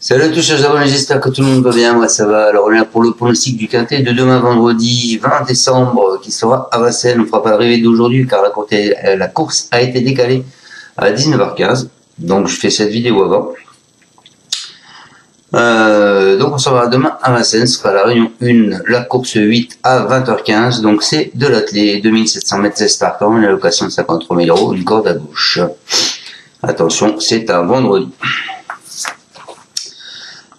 Salut à tous chers abonnés, j'espère que tout le monde va bien, moi ça va. Alors on est là pour le pronostic du quintet de demain vendredi 20 décembre qui sera à Vincennes. On ne fera pas l'arrivée d'aujourd'hui car la course a été décalée à 19h15. Donc je fais cette vidéo avant. Donc on se reverra demain à Vincennes, ce sera la réunion 1, la course 8 à 20h15. Donc c'est de l'athlé, 2700 mètres 16 partants, une allocation de 53 000 €, une corde à gauche. Attention, c'est un vendredi.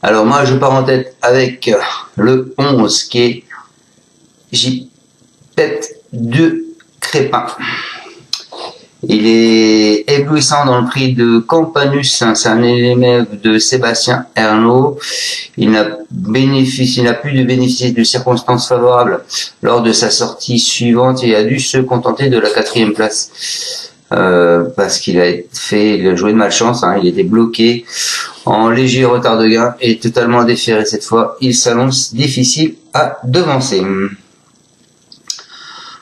Alors moi je pars en tête avec le 11 qui est J-Pet de Crépin. Il est éblouissant dans le prix de Campanus, c'est un élève de Sébastien Ernaud. Il n'a plus de bénéficier de circonstances favorables lors de sa sortie suivante et a dû se contenter de la 4e place. Parce qu'il a joué de malchance, hein, il était bloqué en léger retard de gain et totalement déféré cette fois. Il s'annonce difficile à devancer.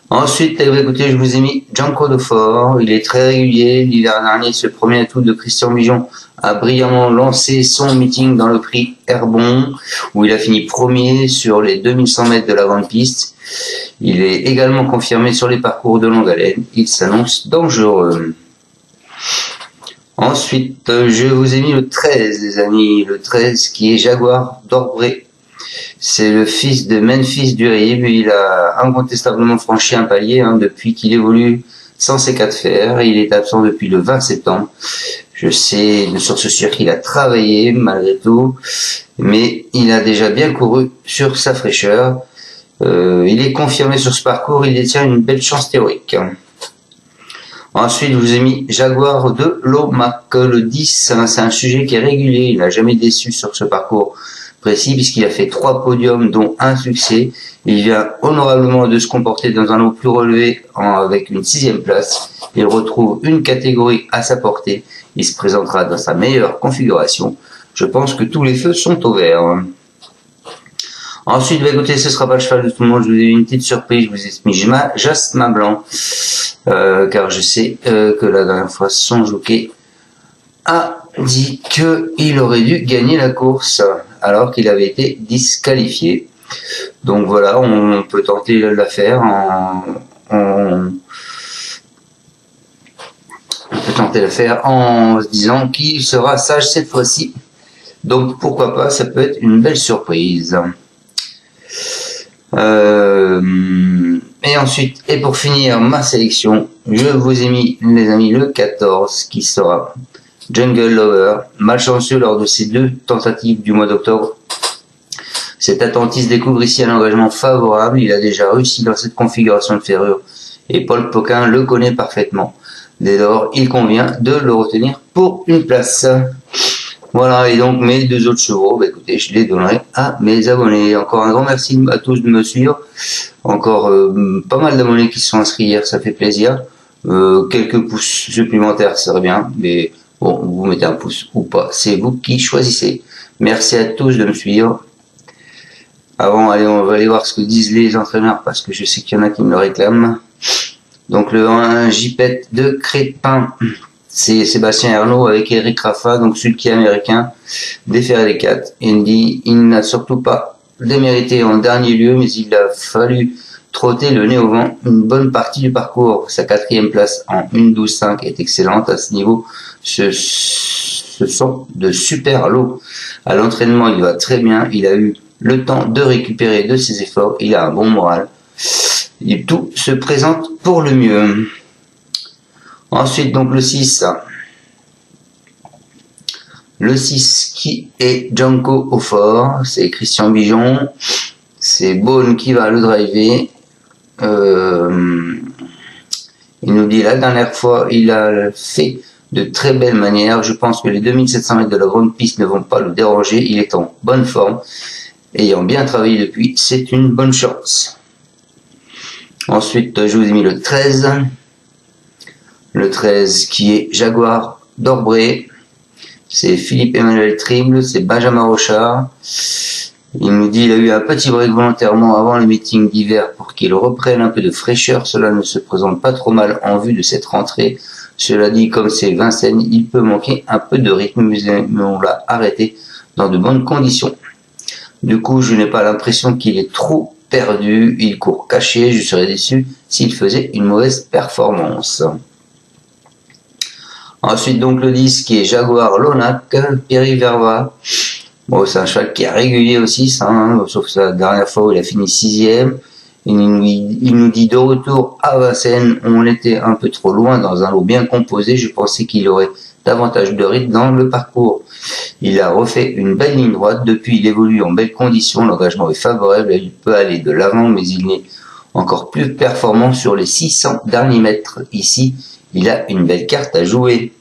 Ensuite, écoutez, je vous ai mis Janko de Fort. Il est très régulier. L'hiver dernier, ce premier atout de Christian Bijon a brillamment lancé son meeting dans le prix Herbon, où il a fini premier sur les 2100 mètres de la grande piste. Il est également confirmé sur les parcours de longue haleine. Il s'annonce dangereux. Ensuite, je vous ai mis le 13, les amis. Le 13 qui est Jaguar d'Orbré. C'est le fils de Memphis Durib. Il a incontestablement franchi un palier depuis qu'il évolue sans ses 4 fers. Il est absent depuis le 20 septembre. Je sais, sur ce circuit, il a travaillé malgré tout, mais il a déjà bien couru sur sa fraîcheur. Il est confirmé sur ce parcours, il détient une belle chance théorique. Ensuite, je vous ai mis Jaguar de Lomac, le 10, c'est un sujet qui est régulier, il n'a jamais déçu sur ce parcours précis puisqu'il a fait 3 podiums dont un succès. Il vient honorablement de se comporter dans un lot plus relevé avec une 6e place. Il retrouve une catégorie à sa portée. Il se présentera dans sa meilleure configuration. Je pense que tous les feux sont au vert. Ensuite, écoutez, ce sera pas le cheval de tout le monde. Je vous ai une petite surprise. Je vous ai mis Jasmin Blanc, car je sais que la dernière fois, son jockey a dit qu'il aurait dû gagner la course alors qu'il avait été disqualifié. Donc voilà, on peut tenter l'affaire on peut tenter l'affaire en se disant qu'il sera sage cette fois-ci. Donc pourquoi pas, ça peut être une belle surprise. Et ensuite, et pour finir ma sélection, je vous ai mis, les amis, le 14 qui sera Jungle Lover, malchanceux lors de ses 2 tentatives du mois d'octobre. Cet attentiste découvre ici un engagement favorable, il a déjà réussi dans cette configuration de ferrure et Paul Poquin le connaît parfaitement. Dès lors, il convient de le retenir pour une place. Voilà, et donc mes 2 autres chevaux, écoutez, je les donnerai à mes abonnés. Encore un grand merci à tous de me suivre. Encore pas mal d'abonnés qui se sont inscrits hier, ça fait plaisir. Quelques pouces supplémentaires, ça serait bien, mais bon, vous mettez un pouce ou pas, c'est vous qui choisissez. Merci à tous de me suivre. Avant, allez, on va aller voir ce que disent les entraîneurs, parce que je sais qu'il y en a qui me le réclament. Donc le 1, J-Pet de Crépin, c'est Sébastien Ernaud avec Eric Rafa, donc celui qui est américain, déféré les 4. Il n'a surtout pas démérité en dernier lieu, mais il a fallu trotter le nez au vent une bonne partie du parcours. Sa 4e place en 1:12.5 est excellente à ce niveau. Ce sont de super lots. À l'entraînement, il va très bien. Il a eu le temps de récupérer de ses efforts. Il a un bon moral. Et tout se présente pour le mieux. Ensuite, donc le 6. Le 6 qui est Janko au fort. C'est Christian Bijon. C'est Beaune qui va le driver. Il nous dit la dernière fois, il a fait de très belle manière. Je pense que les 2700 mètres de la grande piste ne vont pas le déranger. Il est en bonne forme. Ayant bien travaillé depuis, c'est une bonne chance. Ensuite, je vous ai mis le 13. Le 13 qui est Jaguar d'Orbré. C'est Philippe Emmanuel Trible, c'est Benjamin Rochard. Il nous dit qu'il a eu un petit break volontairement avant le meeting d'hiver pour qu'il reprenne un peu de fraîcheur. Cela ne se présente pas trop mal en vue de cette rentrée. Cela dit, comme c'est Vincennes, il peut manquer un peu de rythme, mais on l'a arrêté dans de bonnes conditions. Du coup, je n'ai pas l'impression qu'il est trop perdu. Il court caché. Je serais déçu s'il faisait une mauvaise performance. Ensuite, donc, le 10 qui est Jaguar Lonac, Pierre Verva. Bon, c'est un cheval qui est régulier aussi, ça, hein, sauf que la dernière fois où il a fini 6e. Il nous dit de retour à Vincennes. On était un peu trop loin dans un lot bien composé. Je pensais qu'il aurait davantage de rythme dans le parcours. Il a refait une belle ligne droite. Depuis, il évolue en belles conditions. L'engagement est favorable. Il peut aller de l'avant, mais il est encore plus performant sur les 600 derniers mètres. Ici, il a une belle carte à jouer.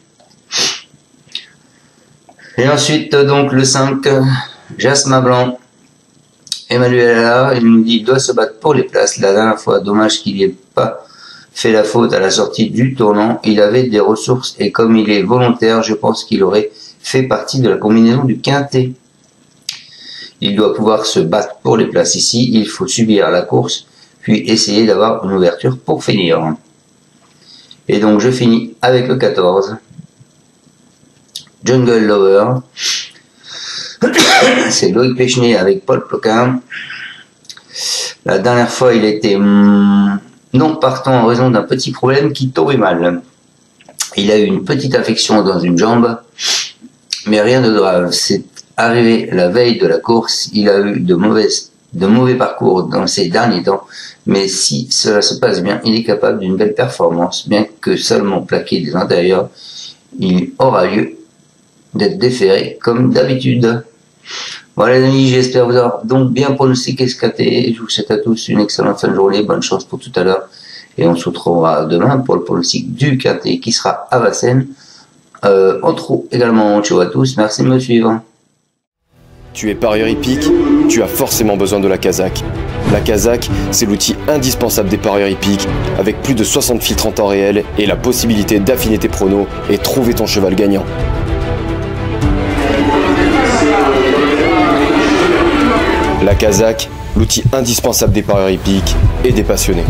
Et ensuite, donc, le 5, Jasmin Blanc. Emmanuel là, il nous dit qu'il doit se battre pour les places. La dernière fois, dommage qu'il n'ait pas fait la faute à la sortie du tournant. Il avait des ressources et comme il est volontaire, je pense qu'il aurait fait partie de la combinaison du quintet. Il doit pouvoir se battre pour les places ici. Il faut subir la course, puis essayer d'avoir une ouverture pour finir. Et donc je finis avec le 14. Jungle Lover. C'est Loïc Péchenet avec Paul Ploquin. La dernière fois, il était non partant en raison d'un petit problème qui tombait mal. Il a eu une petite infection dans une jambe, mais rien de grave. C'est arrivé la veille de la course. Il a eu de mauvais parcours dans ces derniers temps, mais si cela se passe bien, il est capable d'une belle performance, bien que seulement plaqué des intérieurs. Il aura lieu d'être déféré comme d'habitude. Voilà les amis, j'espère vous avoir donc bien pronostiqué ce KT. Je vous souhaite à tous une excellente fin de journée, bonne chance pour tout à l'heure. Et on se retrouvera demain pour le pronostic du KT qui sera à Vincennes. En trou également, ciao à tous, merci de me suivre. Tu es parieur hippique, tu as forcément besoin de la Kazakh. La Kazakh, c'est l'outil indispensable des parieurs hippiques, avec plus de 60 filtres en temps réel et la possibilité d'affiner tes pronos et trouver ton cheval gagnant. La Kazakh, l'outil indispensable des parieurs hippiques et des passionnés.